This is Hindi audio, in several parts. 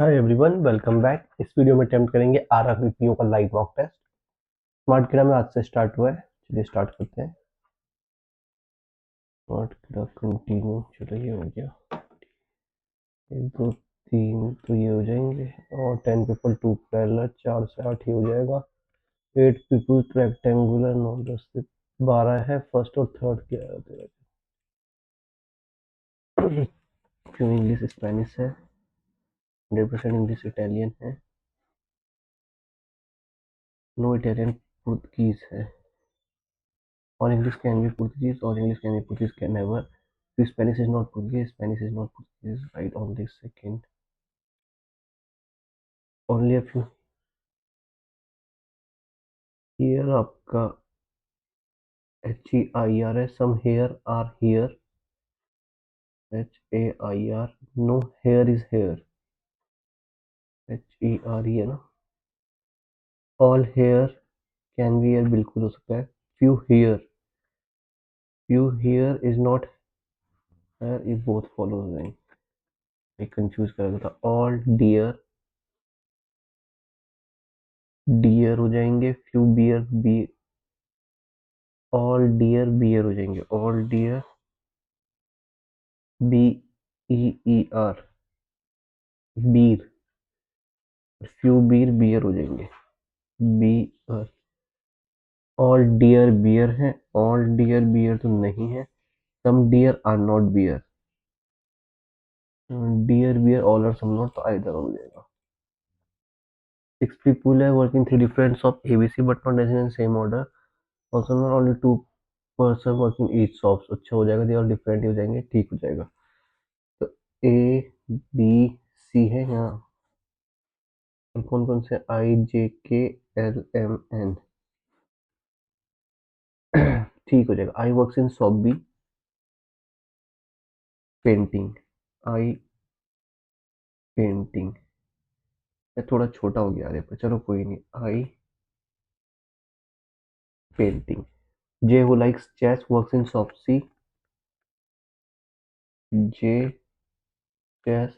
Hi everyone, welcome back. इस वीडियो में अटेम्प्ट करेंगे आरआरबीपीओ का लाइव मॉक टेस्ट। स्मार्ट किडा में आज से स्टार्ट हुआ है। चलिए स्टार्ट करते हैं। स्मार्ट किडा कंटिन्यू, चलो ये हो गया। 1 2 3 तो ये हो जाएंगे। और 10 पीपल 2 पैरेलल, 4 से 8 ही हो जाएगा। 8 पीपल रेक्टेंगुलर, 9 10 से 12 है। फर्स्ट और थर्ड क्या है? क्यों इंग्लिश स्पेनिश है, 100% इंग्लिश इटालियन है, नो इटालियन पुर्तगीज है। All English can be Portuguese, all English can be Portuguese, can never. If Spanish is not Portuguese, Spanish is not Portuguese, right on this second. Only a few here आपका HEIR है, some here are here, HAIR, no here is here, HERE है ना। All here can be here बिल्कुल हो सकता है। few here is not here, ये both follow हो जाएंगे, एक कंफ्यूज कर रहा था। all dear हो जाएंगे, few beer be, all dear beer हो जाएंगे, all dear BEER beer, few beer beer हो जाएंगे, बीयर। ऑल डियर बियर है, ऑल डियर बियर तो नहीं है। Some dear are not beer, dear beer all और सम नॉट, तो आइदर हो जाएगा। 6 people है working 3 different of ABC but not necessarily in same order, also not only 2 person working each shops, अच्छा हो जाएगा। ये और डिफरेंट हो जाएंगे, ठीक हो जाएगा। तो ABC है यहाँ, कौन कौन से, IJKLMN, ठीक हो जाएगा। I works in shop B painting, I painting, ये थोड़ा छोटा हो गया अरे, पर चलो कोई नहीं। I painting. J who likes chess works in shop C, J chess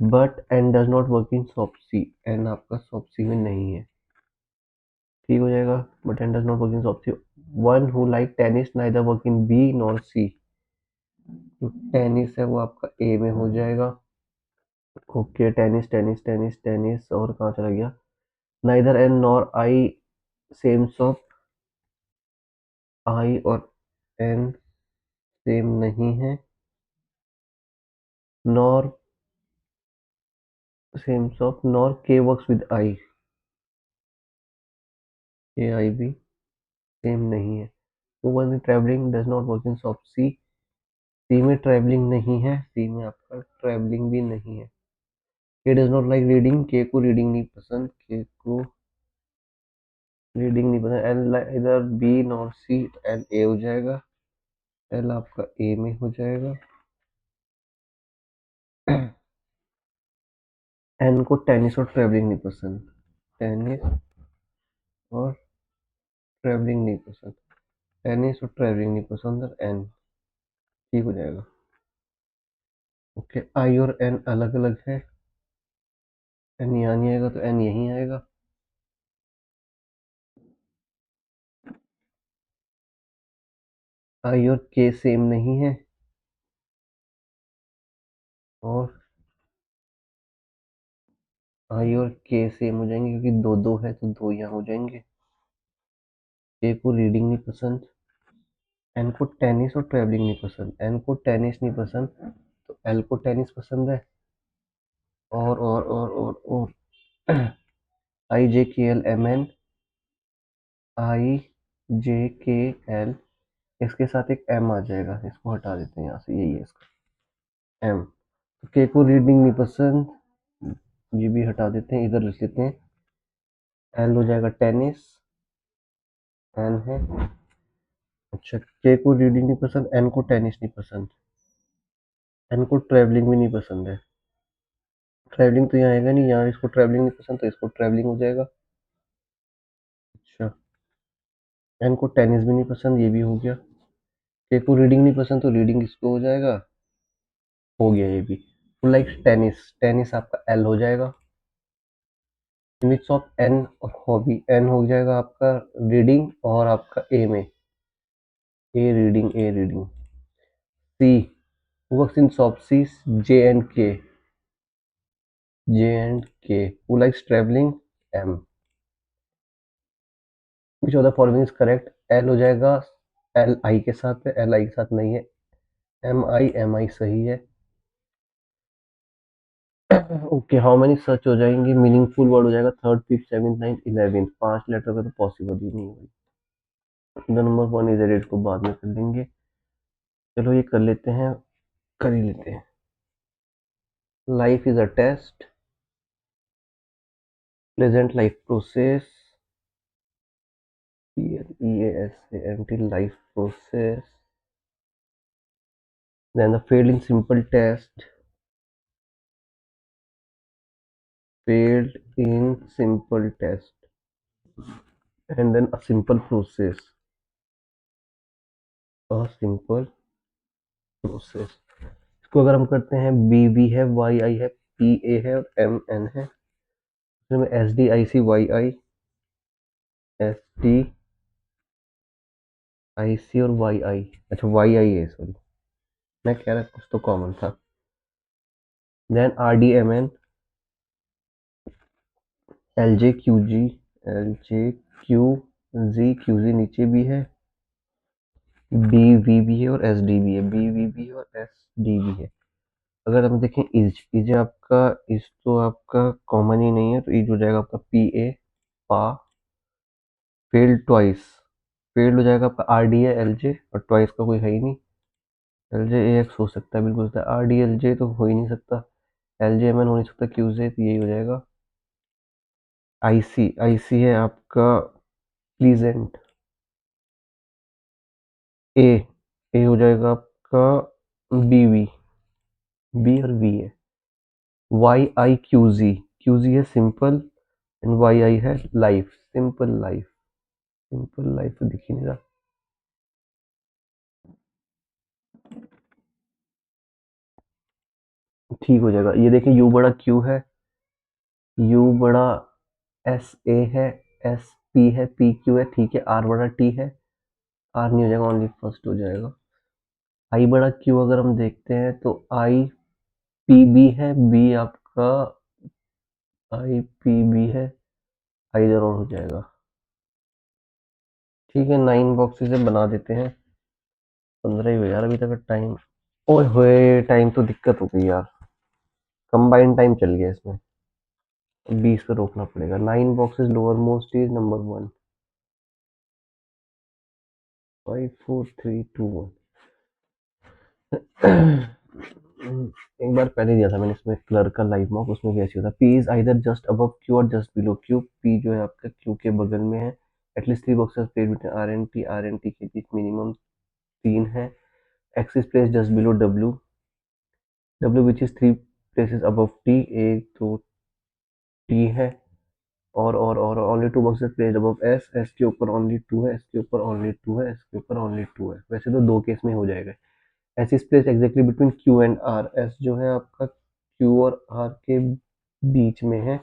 but and does not work in shop C, N आपका शॉप सी में नहीं है, ठीक हो जाएगा। But and does not work in shop C. One who like tennis neither work in B nor C, जो टेनिस है वो आपका ए में हो जाएगा। Okay, tennis tennis tennis tennis, और कहाँ चला गया? Neither N nor I same shop, I और एन सेम नहीं है, nor same shop, nor K works with I, A I भी सेम नहीं है। तो one travelling does not work in shop C, C में ट्रैवलिंग नहीं है, सी में आपका ट्रैवलिंग भी नहीं है। के डज नॉट लाइक रीडिंग, के को रीडिंग नहीं पसंद, के को रीडिंग नहीं पसंद। एल इधर B nor C, L A हो जाएगा, एल आपका ए में हो जाएगा। एन को टेनिस और ट्रैवलिंग नहीं पसंद, टेनिस और ट्रैवलिंग नहीं पसंद, टेनिस और ट्रैवलिंग नहीं पसंद, और एन ठीक हो जाएगा। ओके, आई और एन अलग अलग है, एन यहाँ नहीं आएगा तो एन यहीं आएगा। आई और के सेम नहीं है, और आई और के सेम हो जाएंगे क्योंकि दो दो है तो दो यहाँ हो जाएंगे। के को रीडिंग नहीं पसंद, एन को टेनिस और ट्रैवलिंग नहीं पसंद, एन को टेनिस नहीं पसंद तो एल को टेनिस पसंद है। और आई जे के एल एम एन, आई जे के एल, इसके साथ एक एम आ जाएगा, इसको हटा देते हैं यहाँ से, यही है इसका एम। तो के को रीडिंग नहीं पसंद, ये भी हटा देते हैं, इधर लिख लेते हैं। एल हो जाएगा टेनिस, एन है। अच्छा, के को रीडिंग नहीं पसंद, एन को टेनिस नहीं पसंद, एन को ट्रैवलिंग भी नहीं पसंद है। ट्रैवलिंग तो यहाँ आएगा नहीं, यहाँ इसको ट्रैवलिंग नहीं पसंद तो इसको ट्रैवलिंग हो जाएगा। अच्छा, एन को टेनिस भी नहीं पसंद, ये भी हो गया। के को रीडिंग नहीं पसंद तो रीडिंग इसको हो जाएगा, हो गया ये भी। लाइक टेनिस, टेनिस आपका एल हो जाएगा। Mix of N hobby, N हो जाएगा आपका रीडिंग, और आपका ए में A reading, A reading. C works in shop, C J and K, J and K who likes travelling, M. Which of the following is correct, L हो जाएगा, एल आई के साथ है, एल आई के साथ नहीं है, एम आई सही है। ओके, हाउ मेनी सर्च हो जाएंगे, मीनिंगफुल वर्ड हो जाएगा third fifth seventh ninth eleventh, 5 letter का तो पॉसिबल ही नहीं है। The number one is added को बाद में कर लेंगे। चलो ये कर लेते हैं, कर ही लेते हैं। Life is a test, pleasant life process, PLEASANT life process, then the failed in simple test, failed in simple test, and then a simple process, a simple process। इसको अगर हम करते हैं, BB है, YI है, PA है और MN है, इसमें SDIC और YI, अच्छा YI है, सॉरी मैं कह रहा कुछ तो कॉमन था। देन RDMN, LJQG, LJQZ नीचे भी है, BV भी है और SD भी है, BV भी है और SD भी है। अगर हम देखें इज, इज आपका, इज तो आपका कॉमन ही नहीं है, तो इज हो जाएगा आपका PA, पा। फेल्ड ट्वाइस, फेल्ड हो जाएगा आपका RD है, LJ, और ट्वाइस का कोई है ही नहीं। LJ AX हो सकता है, बिल्कुल होता है, RD LJ तो हो ही नहीं सकता, LJMN हो नहीं सकता, QZ तो यही हो जाएगा। IC है आपका प्लीजेंट, ए ए हो जाएगा आपका BV, बी और वी है। YIQZ, QZ है सिंपल, एंड YI है life, simple life, simple life तो दिख ही नहीं रहा। ठीक हो जाएगा, ये देखिए U बड़ा Q है, U बड़ा SA है, SP है, PQ है, ठीक है, R बड़ा T है, R नहीं हो जाएगा, ओनली फर्स्ट हो जाएगा। I बड़ा Q अगर हम देखते हैं तो IPB है, B आपका IPB है, इधर और हो जाएगा। ठीक है, 9 बॉक्सेस से बना देते हैं, 15 ही हो यार अभी तक का टाइम। ओए होए, टाइम तो दिक्कत हो गई यार, कंबाइंड टाइम चल गया इसमें, 20 पे रोकना पड़ेगा। 9 boxes, lower most is number 1, 5 4 3 2 1। एक बार पहले दिया था मैंने इसमें क्लर्क का लाइव मॉक, उसमें भी ऐसी होता है, P is either just above Q और जस्ट बिलो क्यू, पी जो है आपका क्यू के बगल में है, at least 3 boxes place between R and T के बीच मिनिमम 3 है, X is place just below W, W which is 3 places above T, एक दो टी है, और only 2 boxes place above S, S के ऊपर ओनली 2 है, एस के ऊपर ओनली 2 है, एस के ऊपर ओनली 2 है, वैसे तो 2 केस में हो जाएगा। S is place exactly between Q and R, S जो है आपका क्यू और आर के बीच में है,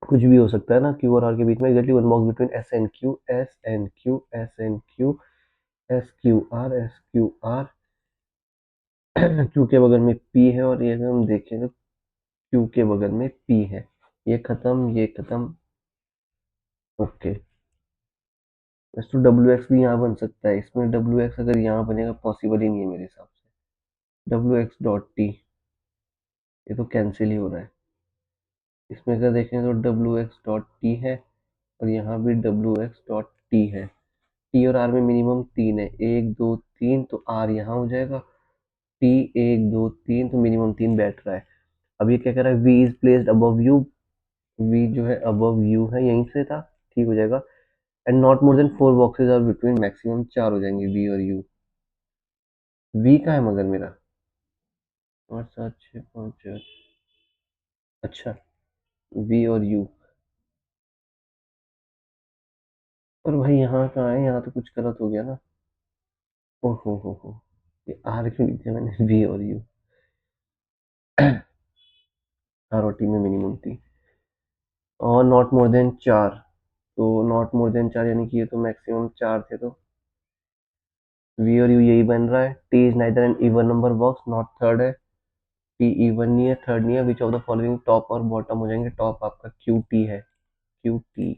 कुछ भी हो सकता है ना, क्यू और आर के बीच में, exactly one box between S and Q, S and Q, S and Q, S Q R, S Q R. Q के बगल में पी है, और ये अगर हम देखें तो क्यू के बगल में पी है, ये खत्म, ये खत्म। ओके, वैसे तो डब्ल्यू एक्स भी यहाँ बन सकता है, इसमें डब्ल्यू एक्स अगर यहाँ बनेगा पॉसिबल ही नहीं है मेरे हिसाब से, डब्ल्यू एक्स डॉट टी, ये तो कैंसिल ही हो रहा है। इसमें अगर देखें तो डब्ल्यू एक्स डॉट टी है, और यहाँ भी डब्ल्यू एक्स डॉट टी है, टी और आर में मिनिमम 3 है, 1 2 3, तो आर यहाँ हो जाएगा, टी 1 2 3, तो मिनिमम 3 बैठ रहा है। अब ये क्या कह रहा है, V is placed above U, V जो है अबव यू है, यहीं से था, ठीक हो जाएगा। And not more than 4 boxes are between, maximum 4 हो जाएंगे वी और यू। वी का है मगर मेरा, 5 7 6 5 4, अच्छा वी और यू, पर भाई यहाँ कहाँ है, यहाँ तो कुछ गलत हो गया ना। ओहो हो, ये आर क्यों लिखे मैंने, वी और यू। आर और टी में मिनिमम टी, और नॉट मोर देन 4, तो नॉट मोर देन 4 यानी कि ये तो मैक्सिमम 4 थे, तो वी और यू यही बन रहा है। T is neither an even number box, not third है, टी इवन नहीं है, थर्ड नहीं है, which of the following top और बॉटम हो जाएंगे, टॉप आपका क्यू टी है, Q T,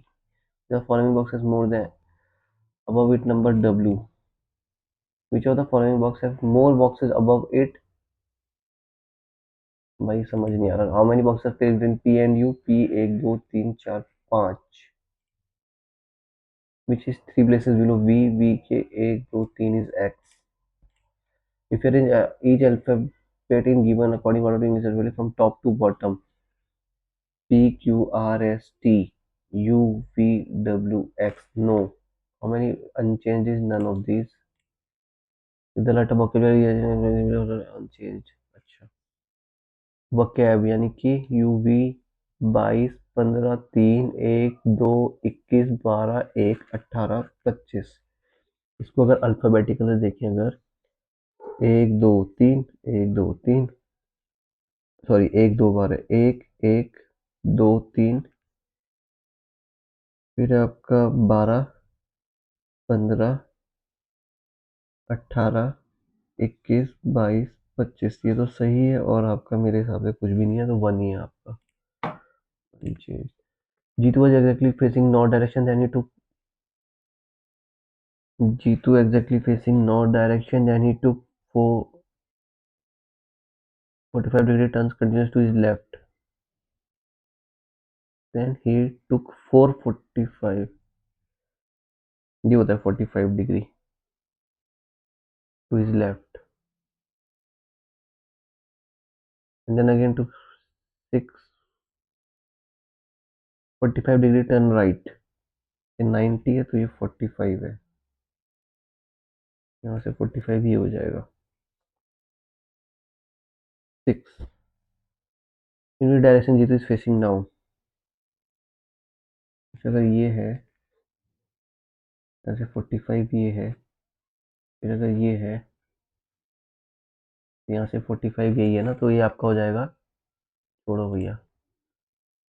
the following box is more than above it number W, which of the following box have more boxes above it, भाई समझ नहीं आ रहा, how many boxes filled in P and you, P 1 2 3 4 5, which is 3 places below V, V के 1 2 3 is X, if you arrange each alphabet in given according order in alphabet from top to bottom, P Q R S T U V W X, no, how many unchanged is none of these, if the letter vocabulary is unchanged, अच्छा, वकैब यानी कि यूवी 22 3 1 2 21 12 1 18 25, इसको अगर अल्फाबेटिकली देखें, अगर 1 2 3 1 2 3, सॉरी 1 2 12 1 1 2 3, फिर आपका 12 15 18 21 22 25, ये तो सही है, और आपका मेरे हिसाब से कुछ भी नहीं है, तो 1 ही है आपका। G2 was exactly facing north direction, then he took G2 exactly facing north direction, then he took 45-degree turns continuous to his left, then he took 445, ये होता है 45 degree to his left, and then again took 45 degree turn right, ये 90 है, तो ये 45 है, यहाँ से 45 ही हो जाएगा। 6, in which direction G2 is facing now, अगर ये है, यहाँ से 45 ये है, फिर अगर ये है, यहाँ से 45 यही है ना, तो ये आपका हो जाएगा, छोड़ो भैया,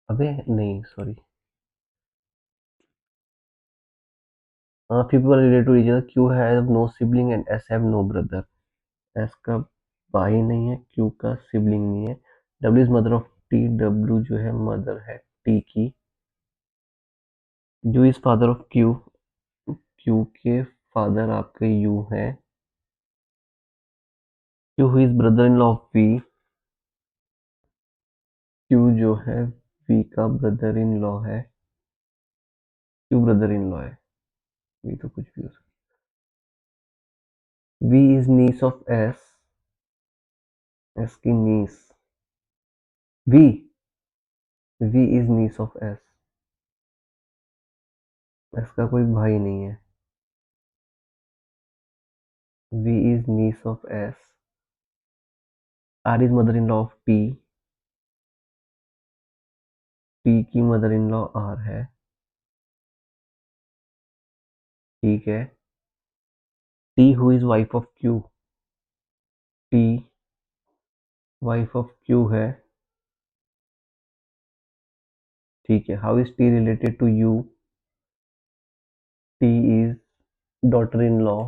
अबे नहीं sorry, people related to each other, Q have no sibling and S have no brother, S का भाई नहीं है, Q का सिबलिंग नहीं है, W is mother of T, W जो है मदर है T की, U is father of Q, Q के फादर आपके U है, Q who is brother in law of V, Q जो है V का ब्रदर इन लॉ है, Q ब्रदर इन लॉ है, V तो कुछ भी हो सकता है, V is niece of S, S की niece, V is niece of S, S का कोई भाई नहीं है, V is niece of S, R is mother-in-law of T, T की मदर इन लॉ R है, ठीक है, T who is wife of Q, T wife of Q है, ठीक है, how is T related to U, T is daughter in law,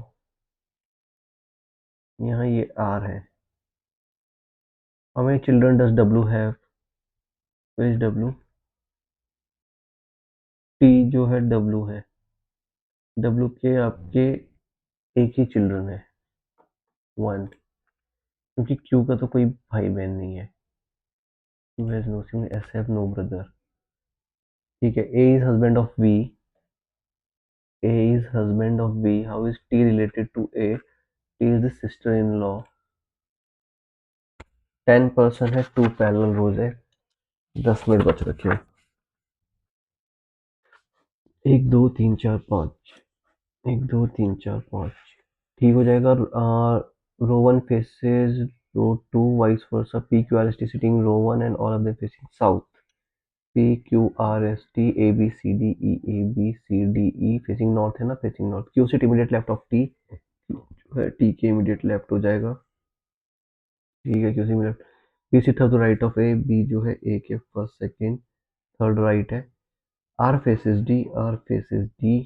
यहाँ ये R है, how many children does W have, where is W, T जो है W है, W के आपके एक ही चिल्ड्रन है, 1, क्योंकि Q का तो कोई भाई बहन नहीं है, Q has no sibling, S have no brother, ठीक है, A is husband of V, A is husband of B. How is T related to A? T is the sister-in-law. 10% है, 2 पैरेलल रोज है, 10 मिनट बच रखे हैं, 1 2 3 4 5, 1 2 3 4 5, ठीक हो जाएगा। Row 1 faces row 2 vice versa, P Q R S T sitting row 1 and all of them facing south, P Q R S T A B C D E facing north है ना, facing north, Q sit immediate left of T, T के इमीडिएट लेफ्ट हो जाएगा, ठीक है, क्यों left. B C third right of A, B जो है ए के फर्स्ट सेकंड थर्ड राइट है। R faces D, R faces D,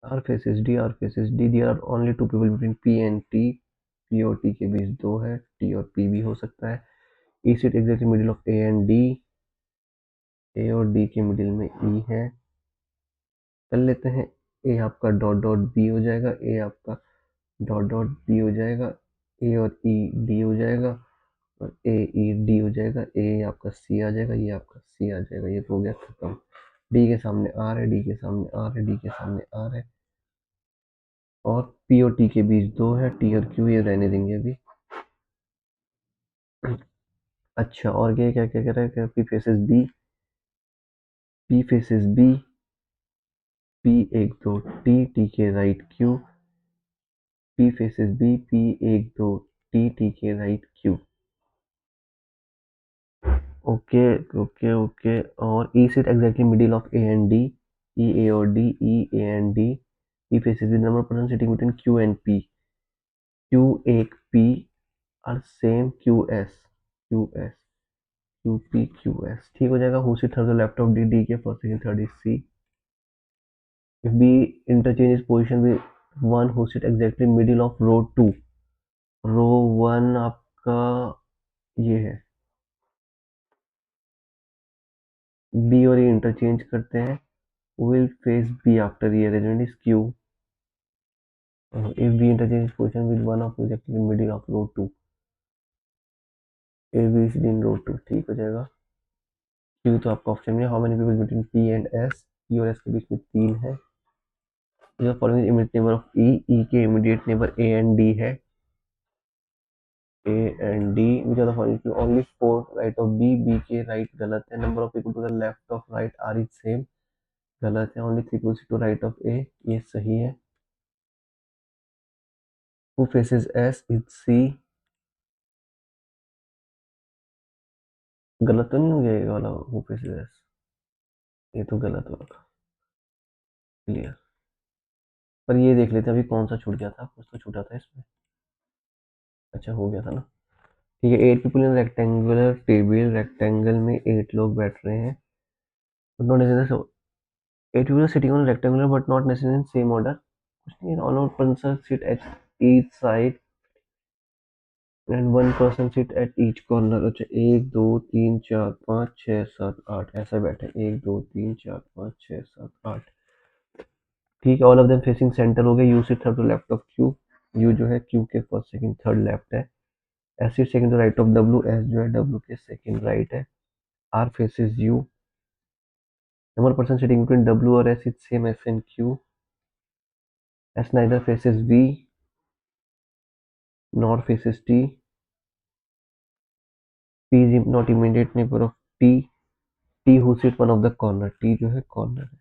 R faces D, R faces D, there are only two people between P and T, P और टी के बीच दो है, टी और पी भी हो सकता है। E sit exactly middle of A and D, A और डी के मिडिल में ई है। कर लेते हैं, ए आपका डॉट डॉट बी हो जाएगा, ए आपका डॉट डॉट बी हो जाएगा, ए और ई डी हो जाएगा, और ए ई डी हो जाएगा, ए आपका सी आ जाएगा, ये आपका सी आ जाएगा, ये तो हो गया खत्म। डी के सामने आर है, डी के सामने आर है, डी के सामने आर है, और पी और टी के बीच दो है, टी और क्यू ये रहने देंगे अभी। अच्छा, और क्या क्या क्या कह रहा है, P faces B, P faces B, P एक दो टी, टी के right Q, P faces B, P एक दो टी, टी के right Q. Okay okay okay, और E sit exactly middle of A and D, E A और D, E A and D, E faces the number person sitting between Q and P, Q एक पी और same Q S, Q S, Q P Q S, ठीक हो जाएगा। Who sit third left of D, D के first second third is C. If B interchange position with one who sit exactly middle of row two, row one आपका ये है, बी और ये इंटरचेंज करते हैं, will face B after the arrangement is Q. If B interchanges position with one of exactly in middle of row 2, A B is in row 2, ठीक हो जाएगा। Q तो आपका ऑप्शन में, how many people between P and S, P और S के बीच में 3 है। जो following immediate neighbour of E, E के immediate neighbour A and D है, A and D, which are the following only 4 right of B, B के राइट गलत है, number of people to the left of R is same सेम, गलत है, only 3 people to right of A, ये सही है। Who faces S is C, गलत तो नहीं हो गया ये वाला, Who faces S, ये तो गलत होगा, क्लियर। पर ये देख लेते हैं अभी कौन सा छूट गया था, कुछ तो छूटा था इसमें, अच्छा हो गया था ना, ठीक है। 8 people in rectangular table, rectangle में 8 लोग बैठ रहे हैं, not necessary 8 people sitting on rectangular but not necessary in same order, कुछ नहीं, all out person sit at each side and one person sit at each corner. अच्छा, 1 2 3 4 5 6 7 8 ऐसा बैठे, 1 2 3 4 5 6 7 8, ठीक है। All of them facing centre हो गए, U sit third to left of Q, U जो है क्यू के फर्स्ट सेकंड थर्ड लेफ्ट है, S sit second to right of W, S जो है डब्ल्यू के सेकंड राइट है, R faces U, number person sitting between W और S is same S and Q, S neither faces V nor faces T, P is not immediate neighbour of T, T who sit one of the corner, T जो है कॉर्नर है।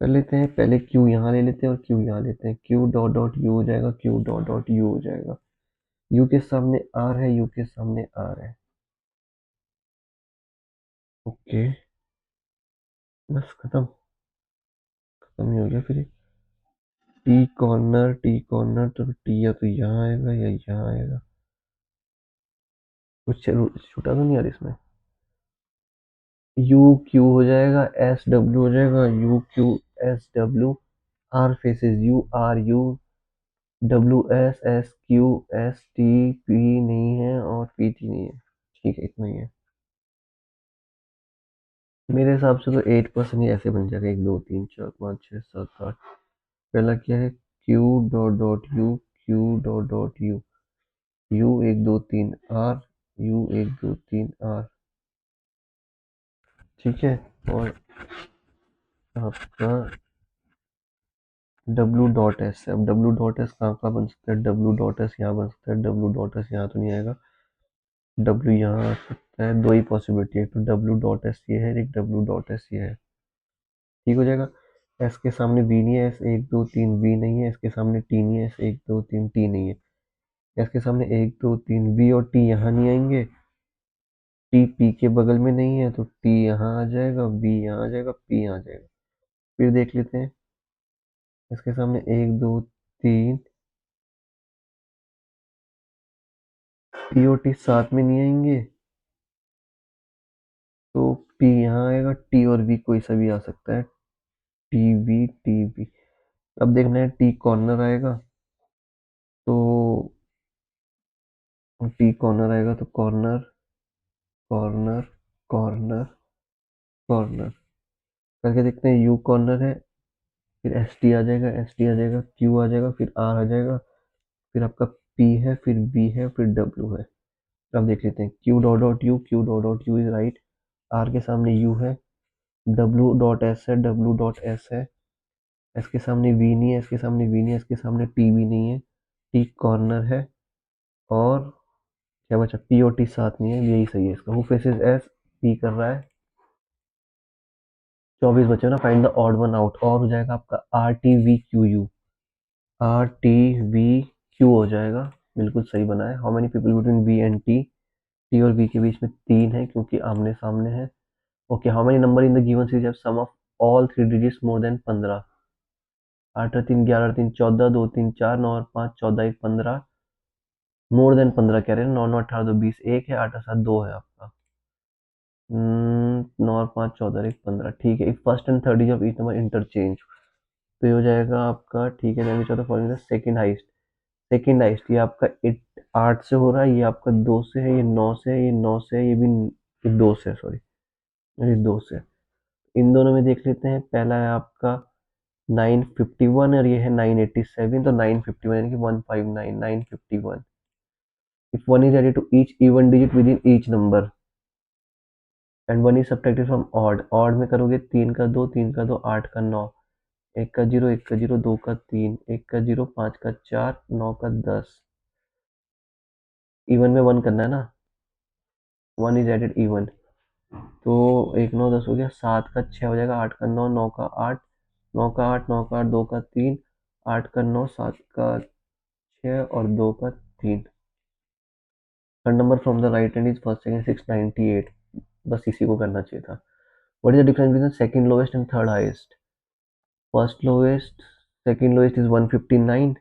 कर लेते हैं, पहले क्यू यहाँ ले लेते हैं और क्यू यहाँ लेते हैं, क्यू डॉट डॉट यू हो जाएगा, क्यू डॉट डॉट यू हो जाएगा, यू के सामने आर है, यू के सामने आर है, ओके, बस खत्म, खत्म ही हो गया फिर। टी कॉर्नर तो टी या तो यहाँ आएगा या यहाँ आएगा, कुछ छूटा तो नहीं यार इसमें, यू क्यू हो जाएगा, एस डब्ल्यू हो जाएगा, U Q S W, R faces U, R U W S, S Q S T, P नहीं है और पी टी नहीं है, ठीक है, इतना ही है मेरे हिसाब से। तो 8% ही ऐसे बन जाएगा, 1 2 3 4 5 6 7 8, पहला क्या है, Q dot dot U, Q dot dot U, U 1 2 3 R, U 1 2 3 R, ठीक है। और आपका डब्ल्यू डॉट एस, अब डब्ल्यू डॉट एस कहाँ कहाँ बन सकता है, डब्ल्यू डॉट एस यहाँ बन सकता है, डब्ल्यू डॉट एस यहाँ तो नहीं आएगा, डब्ल्यू यहाँ आ सकता है, दो ही पॉसिबिलिटी है, एक तो डब्ल्यू डॉट एस ये है, एक डब्ल्यू डॉट एस ये है, ठीक हो जाएगा। एस के सामने वी नहीं है, एस 1 2 3 वी नहीं है, एस के सामने टी नहीं है, एस 1 2 3 टी नहीं है, एस के सामने 1 2 3 वी और टी यहाँ नहीं आएंगे, टी पी के बगल में नहीं है तो टी यहाँ आ जाएगा, बी यहाँ आ जाएगा, पी यहाँ आ जाएगा, फिर देख लेते हैं इसके सामने 1 2 3 पी और टी साथ में नहीं आएंगे, तो पी यहाँ आएगा, टी और वी कोई सा भी आ सकता है, टी वी। अब देखना है टी कॉर्नर आएगा, तो टी कॉर्नर आएगा तो कॉर्नर कॉर्नर कॉर्नर कॉर्नर करके देखते हैं, यू कॉर्नर है, फिर एस टी आ जाएगा, एस टी आ जाएगा, क्यू आ जाएगा, फिर आर आ जाएगा, फिर आपका पी है, फिर बी है, फिर डब्ल्यू है। अब देख लेते हैं, Q dot dot U, Q dot dot U is right, R के सामने यू है, डब्ल्यू डॉट एस है, डब्ल्यू डॉट एस है, एस के सामने वी नहीं है, एस के सामने वी नहीं है, एस के सामने टी भी नहीं है, टी कॉर्नर है, और क्या बचा, पी और टी साथ नहीं है, यही सही है इसका, हु फेसेस एस, पी कर रहा है, 24 बचे ना, find the odd one out, और हो जाएगा आपका R T V Q U, R T V Q हो जाएगा, बिल्कुल सही बना है। How many people between V and T, T और वी के बीच में 3 है क्योंकि आमने सामने है। Okay, how many number in the given series have sum of all 3 digits more than 15, 8 और 3 11 और 3 14, 2 3 4 9 और 5 14 1 15, मोर देन 15 कह रहे हैं, 9 9 18 2 20, 1 है, 8 और 7 2 है आपका। 9 और 5 14 1 15, ठीक है। If first and third digit of each number interchange, तो ये हो जाएगा आपका, ठीक है, then which are the following the second highest, second highest ये आपका 8 से हो रहा है, ये आपका 2 से है, ये 9 से है, ये 9 से है, ये भी ये 2 से है, सॉरी ये 2 से है। इन दोनों में देख लेते हैं, पहला है आपका 951 और ये है 987, तो 951 यानी कि 159 951। If one is added to each even digit within each number and one is subtracted from odd, odd में करोगे 3 का 2 3 का 2 8 का 9, 1 का 0 1 का 0 2 का 3 1 का 0 5 का 4 9 का 10, इवन में 1 करना है ना, 1 इज एडेड इवन, तो 1 9 10 हो गया, 7 का 6 हो जाएगा, 8 का 9 9 का 8 9 का 8 9 का 8 2 का 3 8 का 9 7 का 6 और 2 का 3। Third number from the right hand is first second 698, बस इसी को करना चाहिए था। What is the difference between second lowest and third highest, first lowest second lowest is 159,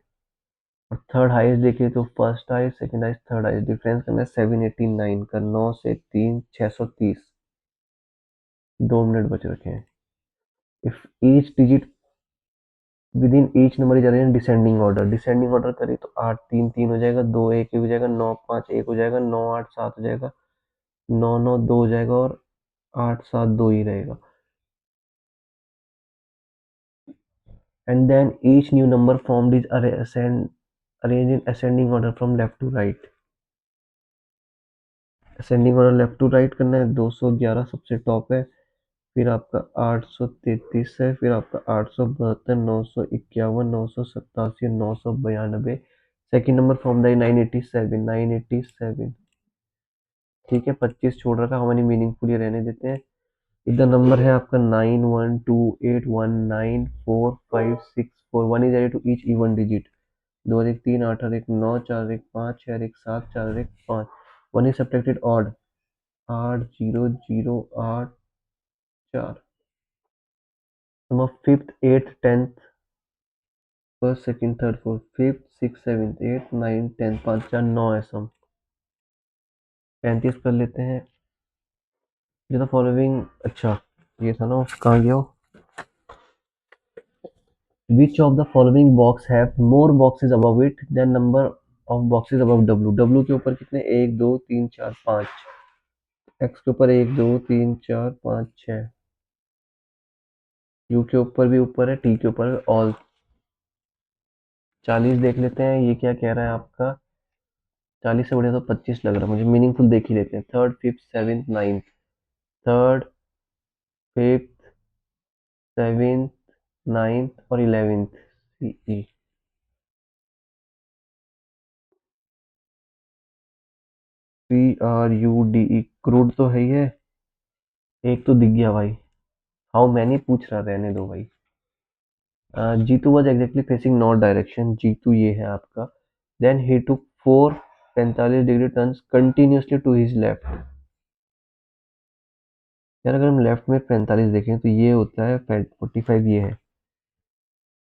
और थर्ड हाईएस्ट देखिए तो first highest second highest third highest, difference करना है 789 का, 9 से 3 630, 2 मिनट बच रखे हैं। If each digit within each number is arrange descending order, descending order करें तो 8 3 3 हो जाएगा, 2 1 हो जाएगा, 9 5 1 हो जाएगा, 9 8 7 हो जाएगा, 9 9 2 हो जाएगा, और 8 7 2 ही रहेगा। And then each new number formed is arranged in ascending order from left to right, ascending order left to right करना है। 211 सबसे टॉप है, फिर आपका 833 है, फिर आपका 872 951 987 992, सेकंड नंबर फ्रॉम द 987 987, ठीक है। 25 छोड़ रखा, हमारी मीनिंगफुल ये रहने देते हैं। इधर नंबर है आपका 9128194564, 1 is added to each even digit, 2 और 1 3 8 और 1 9 4 और 1 5 6 और 1 7 4 और 1 5, 1 is subtracted odd, 8 0 0 8 4, sum of fifth eighth tenth first second third fourth fifth six seventh eighth nine tenth, 5 4 9 है सम। 35 कर लेते हैं, जो था फॉलोइंग, अच्छा ये था ना, कहाँ गया हो, which of the following box have more boxes above it than number of boxes above W, W के ऊपर कितने, 1 2 3 4 5, X के ऊपर 1 2 3 4 5 6, U के ऊपर भी ऊपर है, T के ऊपर ऑल। 40 देख लेते हैं, ये क्या कह रहा है आपका, 40 से बढ़िया तो 25 लग रहा है मुझे, मीनिंगफुल देख ही लेते हैं। Third fifth seventh ninth, third fifth seventh ninth और 11th, सी CRUDE, क्रूड तो है ही है, एक तो दिख गया भाई, हाउ मैनी पूछ रहा, रहने दो भाई। Jitu was exactly facing north direction, Jitu ये है आपका, then he took 4 45 degree turns continuously to his left, यार अगर हम लेफ्ट में 45 देखें तो ये होता है 45, ये है,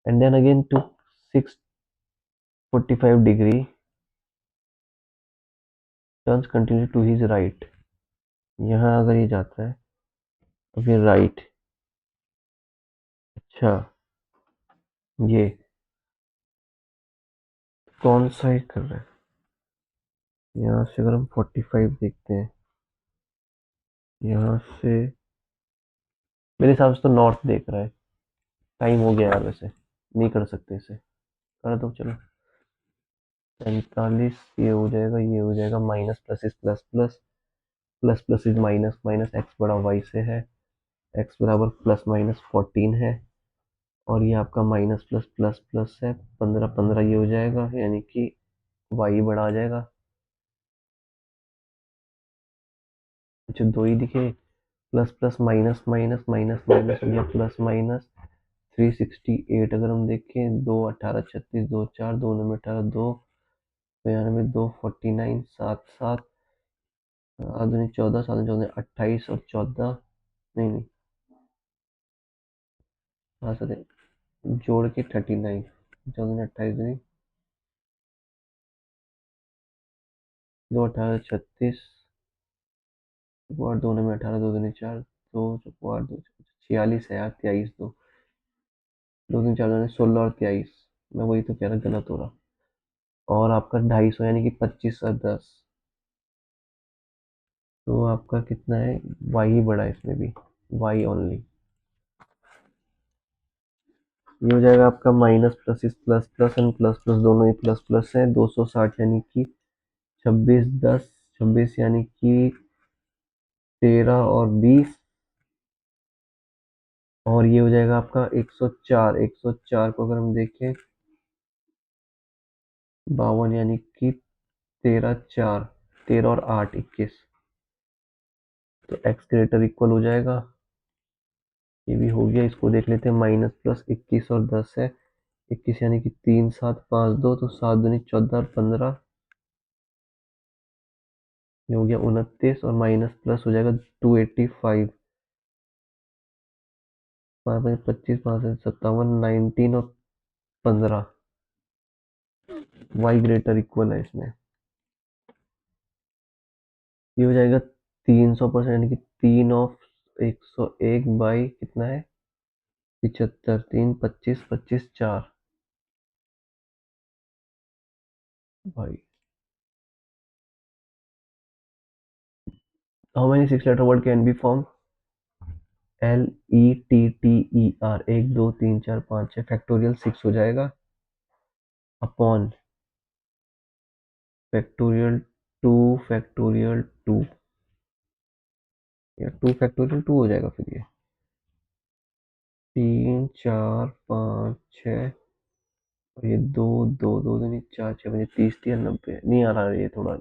and then again to 645 degree turns continue to his right. यहाँ अगर ये जाता है तो फिर राइट। अच्छा, ये कौन सा ही कर रहा है? यहाँ से अगर हम 45 देखते हैं, यहाँ से मेरे हिसाब से तो नॉर्थ देख रहा है। टाइम हो गया यार, वैसे नहीं कर सकते इसे, कर दो चलो। 45, ये हो जाएगा, ये हो जाएगा, minus plus is plus plus, plus plus is minus minus, x बड़ा वाई से है, एक्स बराबर प्लस माइनस 14 है, और ये आपका माइनस प्लस प्लस प्लस है, 15 15 ये हो जाएगा, यानी कि वाई बड़ा आ जाएगा। अच्छा, दो ही दिखे, plus plus minus minus minus minus हो गया प्लस माइनस 368। अगर हम देखें, 2 18 36, 2 4 2 9 18, 2 92, 2 49, 7 7, 7 14, 7 14 28 और 14, नहीं नहीं, हाँ सर, जोड़ के 39, 14 28 2 18 36, 2 9 18, 2 2 4, 2 46 है यार, 23 2 2 3 4 16 और 23, मैं वही तो कह रहा, गलत हो रहा। और आपका 250, यानी कि 25 और 10, तो आपका कितना है, वाई ही बड़ा है इसमें भी, वाई ओनली। ये हो जाएगा आपका माइनस प्लस इस plus plus and plus plus दोनों ही प्लस प्लस है, 260, यानी कि 26 10, 26 यानी कि 13 और 20, और ये हो जाएगा आपका 104, 104 को अगर हम देखें, 52 यानी कि 13 4, 13 और 8 21, तो एक्स ग्रेटर इक्वल हो जाएगा। ये भी हो गया, इसको देख लेते हैं, माइनस प्लस 21 और 10 है, 21 यानी कि 3 7 5 2, तो 7 दूनी 14 और 15, ये हो गया 29, और माइनस प्लस हो जाएगा 285, 5 5 25, 5 57, 19 और 15, वाई ग्रेटर इक्वल है इसमें। ये हो जाएगा 300%, यानी कि 3 ऑफ 101 बाई कितना है, 75, 3 25 25 4, भाई how many 6 letter word can be form, LETTER, 1 2 3 4 5 6, factorial 6 हो जाएगा, अपॉन फैक्टोरियल 2 फैक्टोरियल 2, या 2 फैक्टोरियल 2 हो जाएगा फिर, ये 3 4 5 6, और ये 2 2 2 2 4 6 5 30 30 90, नहीं आ रहा ये थोड़ा,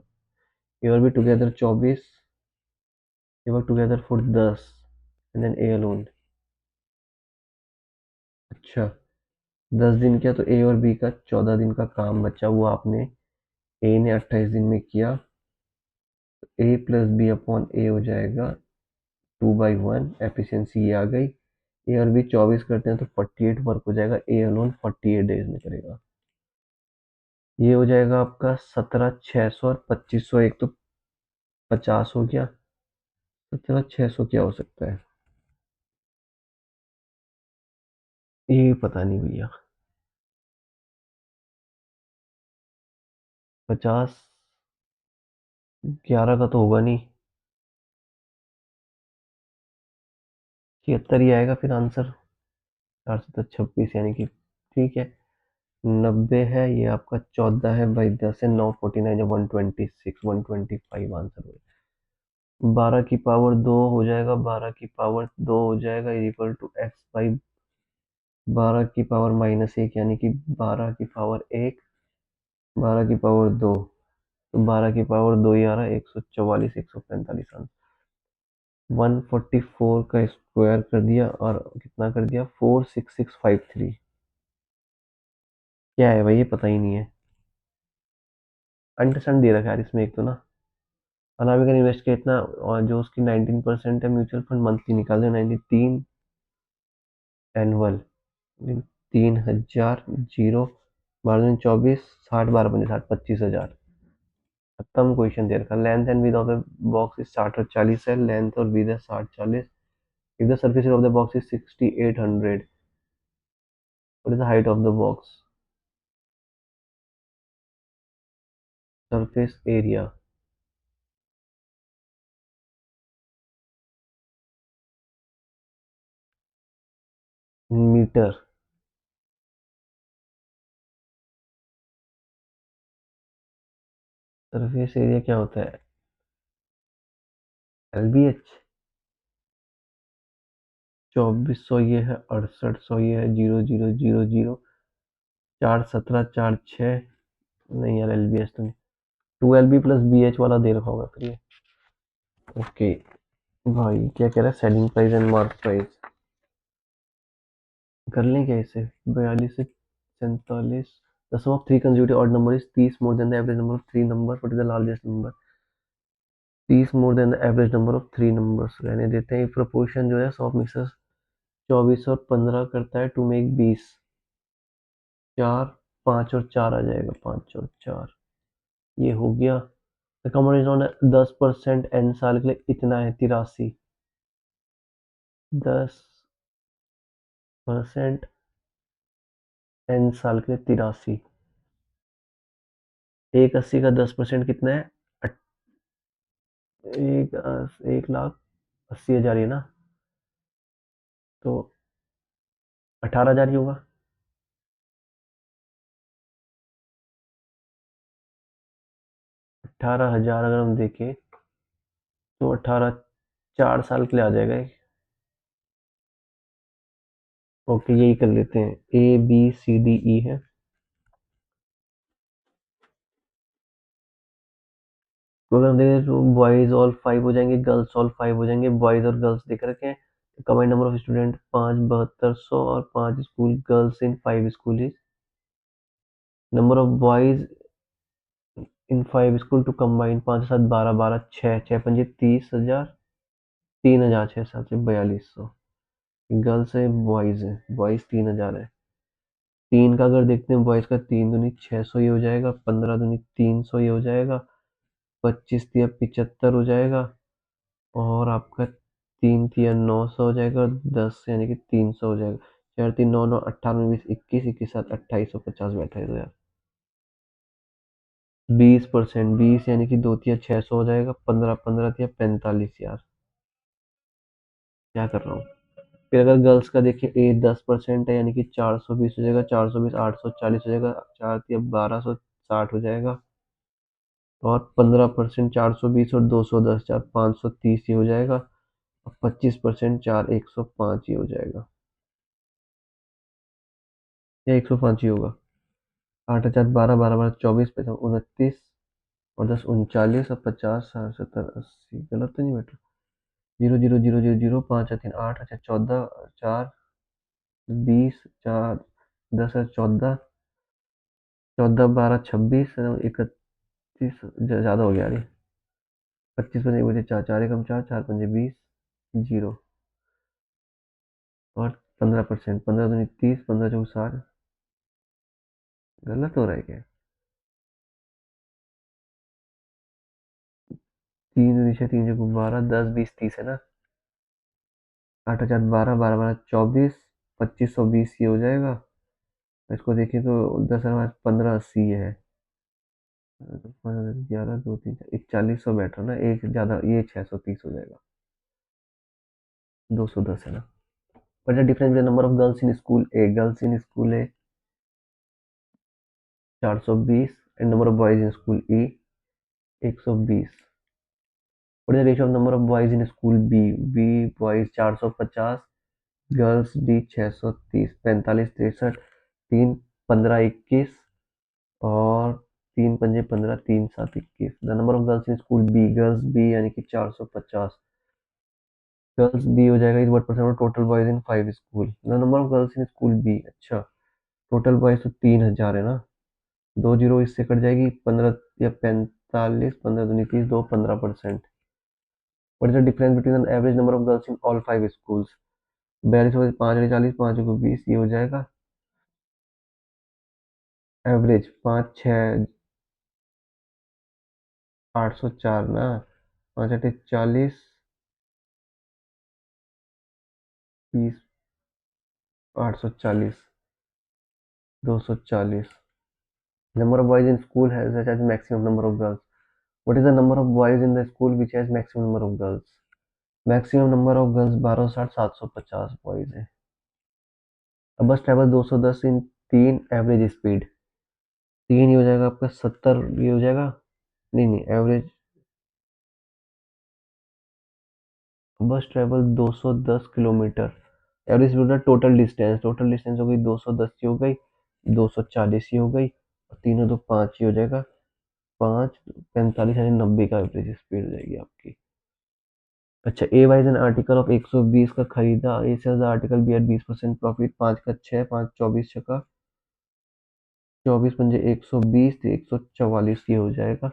ये और भी टुगेदर 24, ये work together for 10, and then A alone. अच्छा, 10 दिन किया तो ए और बी का 14 दिन का काम बचा, वो आपने, ए ने 28 दिन में किया, ए प्लस बी अपॉन ए हो जाएगा 2/1, एफिशिएंसी ये आ गई। ए और बी 24 करते हैं तो 48 वर्क हो जाएगा, ए अलोन 48 डेज में करेगा। ये हो जाएगा आपका 17 600 और 2500, एक तो 50 हो गया, 17 600 क्या हो सकता है, ये पता नहीं भैया, 50 11 का तो होगा नहीं, 76 ही आएगा फिर आंसर, 4 से 26, यानी कि ठीक है। 90 है, ये आपका 14 है बाई 10 है, 9 49 है, 126 125 आंसर हो। 12 की पावर 2 हो जाएगा, 12 की पावर 2 हो जाएगा इक्वल टू एक्स बाई 12 की पावर -1, यानी कि 12 की पावर 1, 12 की पावर 2, तो 12 की पावर 2 ही आ रहा है, 144 145 आंसर। 144 का स्क्वायर कर दिया और कितना कर दिया, 46653, क्या है भाई, ये पता ही नहीं है। अंडरस्टैंड दे रखा है यार इसमें एक तो ना, अनामिका ने इन्वेस्ट किया इतना, और जो उसकी 19% है म्यूचुअल फंड, मंथली निकाल दो 93 एनुअल, 3000 जीरो 12 24 60 12 25 खत्म। क्वेश्चन दे रखा, length and width of the box is 60 और 40 है, लेंथ और विड्थ है 60 40। If the surface of the box is 6800, what is the height of the box? Surface area, metre. Surface area क्या होता है? एलबीएच। 2400 ये है, 6800 ये है, 0000, 417 46। नहीं यार, एलबीएच तो नहीं, 2 एलबी प्लस बीएच वाला दे रखा होगा फिर ये। ओके भाई, क्या कह रहा है? Selling price and mark price कर लें क्या इसे? 42 से 47। The sum of three consecutive odd number is 30 more than the average number of three number, what is the largest number? 30 more than the average number of three numbers रहने देते हैं। प्रोपोर्शन जो है 100 मिक्सर्स 24 और 15 करता है टू मेक 20। 4 5 और 4 आ जाएगा, 5 और 4 ये हो गया। द कॉम्पोनेंट 10% एन साल के लिए इतना है 83। 10% एन साल के लिए 83। 180 का 10% कितना है? अट- 1,80,000 ही ना, तो 18,000 ही होगा। 18,000 अगर हम देखें तो 18 4 साल के लिए आ जाएगा ये। ओके, यही कर लेते हैं, A B C D E है। तो अगर हम देखें तो बॉयज ऑल 5 हो जाएंगे, गर्ल्स ऑल 5 हो जाएंगे। बॉयज और गर्ल्स देख रखे हैं। कंबाइंड नंबर ऑफ स्टूडेंट 5 7200 और 5 school girls in 5 school is. Number of boys in 5 school to combine 5 7 12 12 6 6 पंजे 30,000, 3,000 6 7 से 4200। गर्ल्स है, बॉयज है, बॉयज 3,000 है। तीन का अगर देखते हैं, बॉयज का 3 दूनी 600 ही हो जाएगा, 15 दूनी 300 ही हो जाएगा, 25 तिया 75 हो जाएगा, और आपका 3 तिया 900 हो जाएगा, और 10 यानी कि 300 हो जाएगा। 4 3 9 9 18 20 21 21 7 2850 में 28,000। 20%, 20 यानी कि 2 तिया 600 हो जाएगा, 15 15 तिया 45 यार। क्या कर रहा हूँ? फिर अगर गर्ल्स का देखिए, ए 10% है यानी कि 420 हो जाएगा, 420 840 हो जाएगा, 4 तिया 1260 हो जाएगा, और 15% 420 और 210 चार 530 ही हो जाएगा, और 25% 4 105 ही हो जाएगा, या 105 ही होगा। 8 4 12 12 12 24 29 और 10 39 और 50 60 70 80, गलत तो नहीं बेटा? 0 0 0 0 0 5 3 8 अच्छा 14 4 20 4 10 14 14 12 26 31 ज्यादा हो गया यार ये। 25 पंजे बचे 4 4 एकम 4 4 पंजे 20 जीरो, और 15%, 15 दूनी 30 15 चौक 60। गलत हो रहा है क्या? 3 दूनी 6 3 चौक 12 10 20 30 है ना। 8 4 12 12 12 24 2520 ये हो जाएगा। इसको देखें तो 10 15 80 ये है। 11 2 3 4100 बैठ रहा ना, एक ज्यादा, ये 630 हो जाएगा। 210 है ना। But the difference number of girls in school A, girls in school A 420 and number of boys in school E 120। What is the ratio of number of boys in school B? B boys 450, girls D 630, 45 63, 3 15 21, और 3 पंजे 15 3 7 21। The number of girls in school B, girls B यानी कि 450, गर्ल्स बी हो जाएगा is what percent of total boys in 5 school. The number of girls in school B, अच्छा टोटल बॉयज तो 3,000 है ना, 2 जीरो इससे कट जाएगी, 15 या 45, 15 दूनी 30, 2 15%। What is the difference between an average number of girls in all 5 schools? 42 बजे 5 40, 5 को 20, ये हो जाएगा एवरेज 5 6 804 ना, 5 8 40, 30 840, 240। Number of boys in school has such as maximum number of girls. What is the number of boys in the school which has maximum number of girls? Maximum number of girls 1260 750 boys है। अब बस ट्रैवल 210 इन 3 एवरेज स्पीड, 3 ये हो जाएगा आपका 70, ये हो जाएगा, नहीं नहीं एवरेज, बस travel 210 kilometre, average speed total distance हो गई 210 की हो गई, 240 की हो गई, और तीनों तो 5 ही हो जाएगा, 5 45 यानी 90 का एवरेज स्पीड हो जाएगी आपकी। अच्छा, A buys an article of 120 का खरीदा, A sells article B at 20% profit, 5 का 6, 5 24 छका 24 पंजे 120, तो 144 ये हो जाएगा।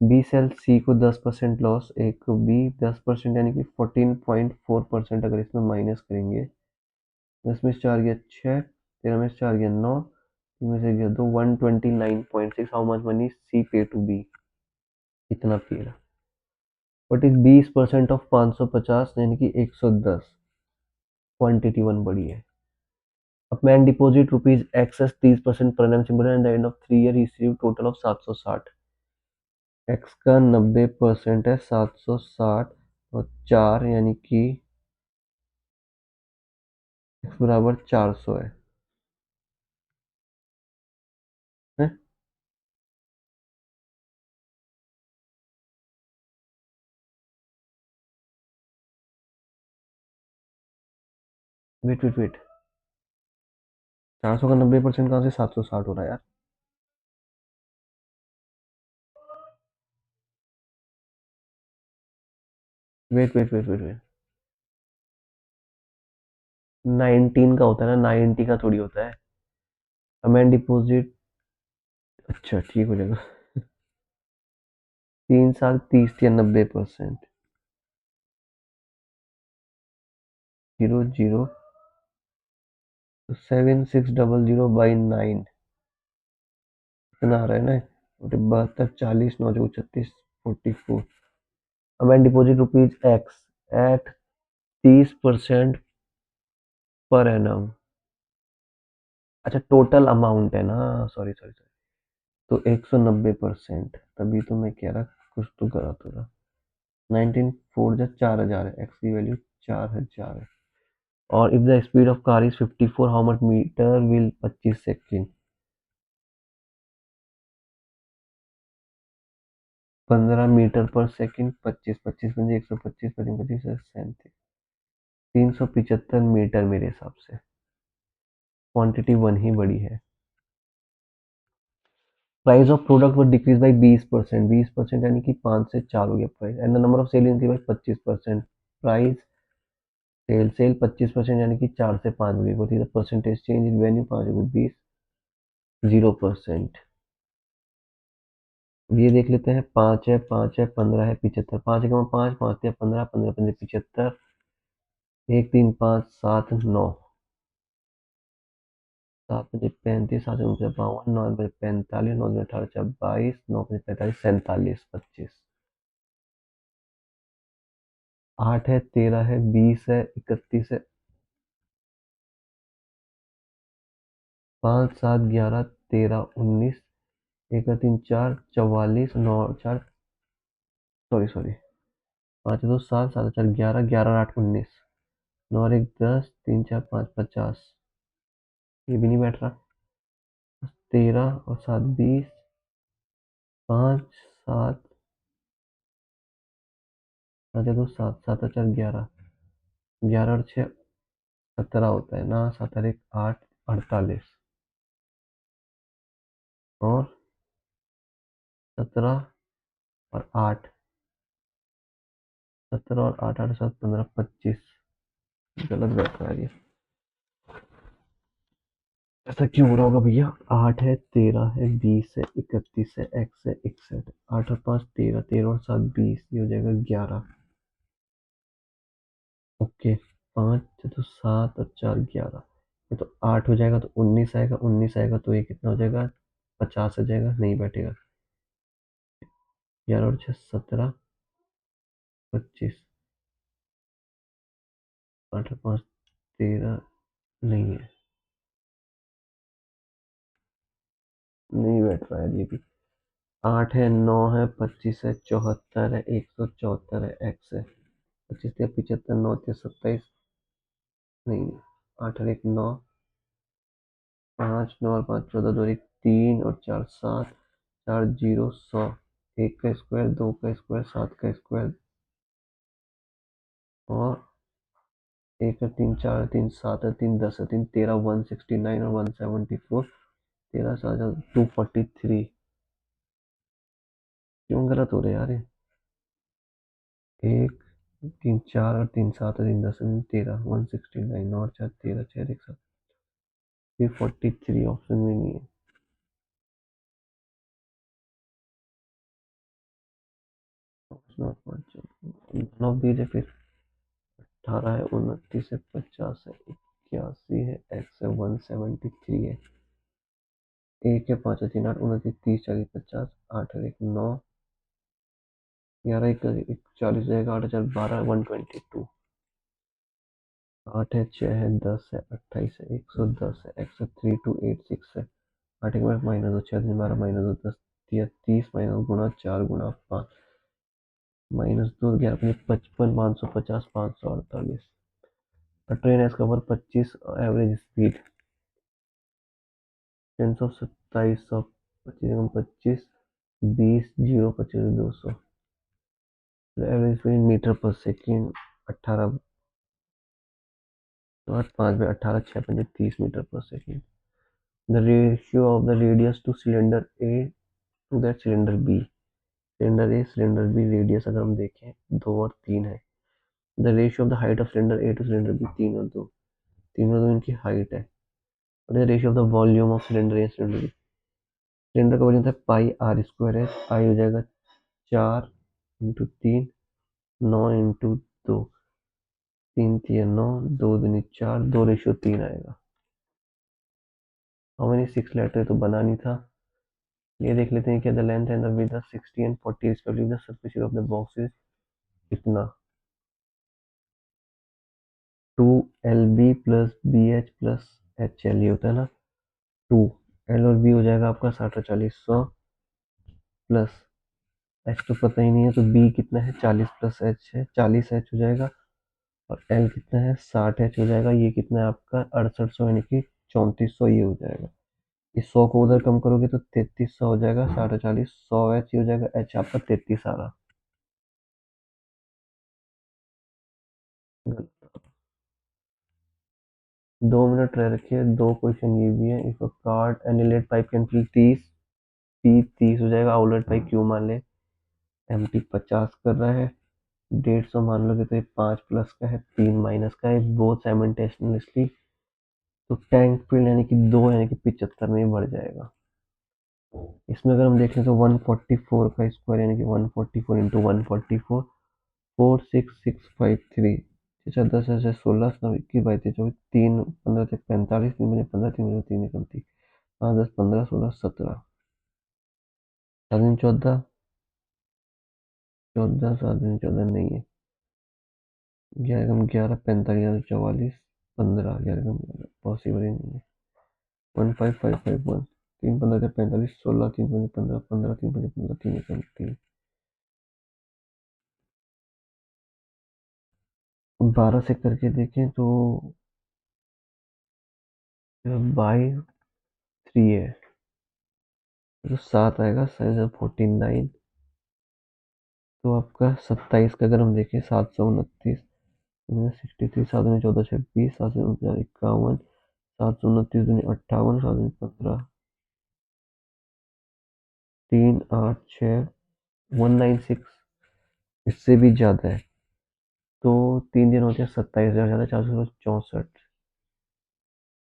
बी सेल सी को 10% लॉस, एक को बी 10% यानी कि 14.4%, अगर इसमें माइनस करेंगे 10 में से 4 गया 6, 13 में से 4 गया 9, 3 में से गया 2, 129.6। हाउ मच मनी सी पे टू बी, इतना पे रहा। व्हाट इज 20% ऑफ 550 यानी कि 110, क्वांटिटी 1 बड़ी है। अब man deposit rupees excess 30% per annum simple and end of 3 year receive total of 760। X का 90% है 760 और 4 यानी कि एक्स बराबर 400 है? वेट वेट वेट, 400 का 90% कहाँ से 760 हो रहा है यार? Wait wait wait wait wait, 19 का होता है ना, 90 का थोड़ी होता है। अमेंड डिपॉजिट, अच्छा ठीक हो जाएगा। 3 साल 30 या 90%, 00, 7600/9 इतना आ रहा है ना, 72 40 9 36 44। Amend deposit rupees X at 30% per annum, अच्छा टोटल अमाउंट है ना, सॉरी सॉरी सॉरी, तो 190%, तभी तो मैं कह रहा कुछ तो करा थोड़ा। 19 4 जा 4000 है, एक्स की वैल्यू 4000 है। और if the speed of car is 54, how much metre will 25 second, 15 metre per second, 25 25 पंजे 125, 25 25 37, 375 मीटर मेरे हिसाब से, क्वांटिटी 1 ही बड़ी है। प्राइस ऑफ प्रोडक्ट वो डिक्रीज बाई 20%, 20% यानी कि 5 से 4 हो गया price, and the number of sale increase by 25%, price sale sale 25% यानी कि 4 से 5 हो गई, वो थी the percentage change in venue 5 हो गई 20, 0%। ये देख लेते हैं, 5 है 15 है 75, 5 का 5, 5 15, 15 पंजे 75, 1 3 5 7 9, 7 पंजे 35, 7 पंजे 52, 9 पंजे 45, 9 18 22, 9 पंजे 45 47 25, 8 है 13 है 20 है 31 है, 5 7 11 13 19, 1 3 4 44, 9 4, सॉरी सॉरी, 5 2 7 7 4 11, 11 8 19, 9 और 1 10, 3 4 5 50, ये भी नहीं बैठ रहा, 13 और 7 20, 5 7, 5 2 7 7 4 11, 11 और 6 17 होता है ना, 7 और 1 8 48, और 17 और 8, 17 और 8 8 7 15 25, गलत बैठ रहा है ये। ऐसा क्यों हो रहा होगा भैया? 8 है, 13 है, 20 है, 31 है, x है 61, 8 और 5 13, 13 और 7 20, ये हो जाएगा 11। ओके, 5 तो 7 और 4 11, ये तो 8 हो जाएगा तो 19 आएगा, 19 आएगा तो ये कितना हो जाएगा? 50 हो जाएगा, नहीं बैठेगा। 11 और 6 17, 25, 8 और 5 13, नहीं है, नहीं बैठ रहा है ये भी। 8 है, 9 है, 25 है, 74 है, 174 है, एक्स है 25 या 75, 9 या 27, नहीं, 8 और 1 9, 5 9 और 5 14, 2 1 3 और 4 7, 4 0 100, 1 का स्क्वायर, 2 का स्क्वायर, 7 का स्क्वायर, और 1 और 3 4 और 3 7 और 3 10 और 3 13, 169 और 174, 13 7 243। क्यों गलत हो रहे यार ये? 1 3 4 और 3 7 और 3 10 और 3 13, 169 और 4 13 6 1 7, 343 ऑप्शन में नहीं है। नौ दीजिए फिर। 18 है, 29 है, 50 है, 81 है, एक्स है 173 है, 1 है, 5 है, 3 8 29 30 40 50, 8 है 1 9, 11 1 40 जाएगा, 8 4 12 122, 8 है, 6 है, 10 है, 28 है, 110 है, एक्स है 3286 है, 8 के बाद माइनस 2 6 12 माइनस 2 10 30 माइनस गुणा 4 गुणा 5 minus 2 11 55 550 548। Train S cover 25 average speed 327 25 25 20 0 25 200, average speed metre per second 18 8 5 में 18 6 5 30 metre per second. The ratio of the radius to cylinder A to that cylinder B, cylinder A cylinder B radius अगर हम देखें 2 और 3 है। The ratio of the height of cylinder A to cylinder B 3 और 2, 3 और 2 इनकी हाइट है। और the ratio of the volume of cylinder A cylinder B, cylinder का वॉल्यूम था पाई आर स्क्वायर है, पाई हो जाएगा 4 इंटू 3 9 इंटू 2, 3 3 9 2 दूनी 4 2:3 आएगा। हाउ मेनी 6 लेटर तो बना नहीं था। ये देख लेते हैं क्या the length and the width 60 and 40 respectively the surface of the box is कितना? 2 LB plus BH plus HL, ये होता है ना 2, L और B हो जाएगा आपका 60 और 40 100 प्लस H तो पता ही नहीं है तो B कितना है 40 प्लस H है 40H हो जाएगा, और L कितना है 60H हो जाएगा, ये कितना है आपका 6800 यानी कि 3400 ये हो जाएगा। इस 100 को उधर कम करोगे तो 3300 हो जाएगा, 60 और 40 100H हो जाएगा, H आपका 33 आ रहा। 2 मिनट रह रखे हैं, 2 क्वेश्चन ये भी है। If a card an inlet pipe can fill 30, P 30 हो जाएगा, आउटलेट पाइप क्यू मान ले एम टी 50 कर रहा है, 150 मान लोगे तो ये 5 प्लस का है 3 माइनस का है, बोथ साइमल्टेनियसली, तो टैंक फील्ड यानी कि 2 यानी कि 75 में ही बढ़ जाएगा। इसमें अगर हम देखें तो 144 का स्क्वायर यानी कि 144 इंटू 144, 46653, अच्छा 10 ऐसे 16 21 22 24 3 15 से 45, 3 बजे 15 3 बजे 3 निकलती, 5 10 15 16 17, 7 दिन 14 14 7 दिन 14 नहीं है, 11 कम 11 45 44 15 11 कम 11 पॉसिबल ही नहीं है। 15551, 3 15 से 45 16 3 बजे 15 15 3 बजे 15 3 एकम 3, 12 से करके देखें तो बाई 3 है तो 7 आएगा, 7 49, तो आपका 27 का अगर हम देखें 729 63 7 में 14 26 7 से 51, 729 दूनी 58, 7 में 15 3 8 6 196, इससे भी ज्यादा है, तो 3 दिन होते हैं 27 हजार ज्यादा 464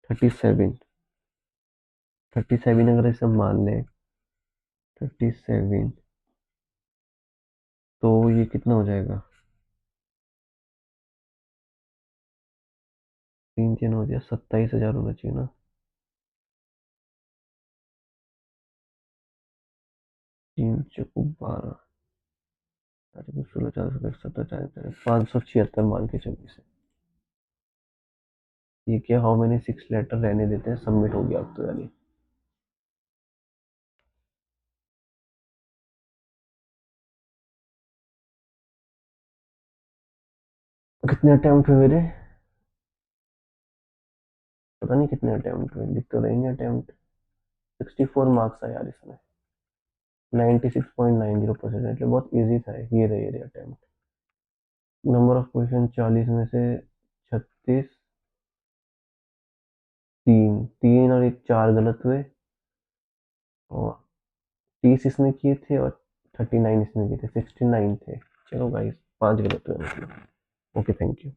37, 37 अगर इसे मान लें, 37, तो ये कितना हो जाएगा? 3 3 हो गया, 27,000 होना चाहिए ना। 3 चौको 12, 576 मान के चलिए इसे। ये क्या, हाउ मेनी 6 लेटर रहने देते हैं, सबमिट हो गया अब तो यानी। कितने अटेम्प्ट हुए मेरे? पता नहीं कितने अटेम्प्ट हुए, दिख तो रही नहीं अटेम्प्ट। 64 मार्क्स है यार इसमें, 96.90%, मतलब बहुत इजी था ये रहे अटेम्प्ट। नंबर ऑफ क्वेश्चन 40 में से 36, तीन तीन और एक 4 गलत हुए, और 30 इसमें किए थे, और 39 इसमें किए थे, 69 थे। चलो गाइस, 5 गलत हुए मतलब। Okay, thank you.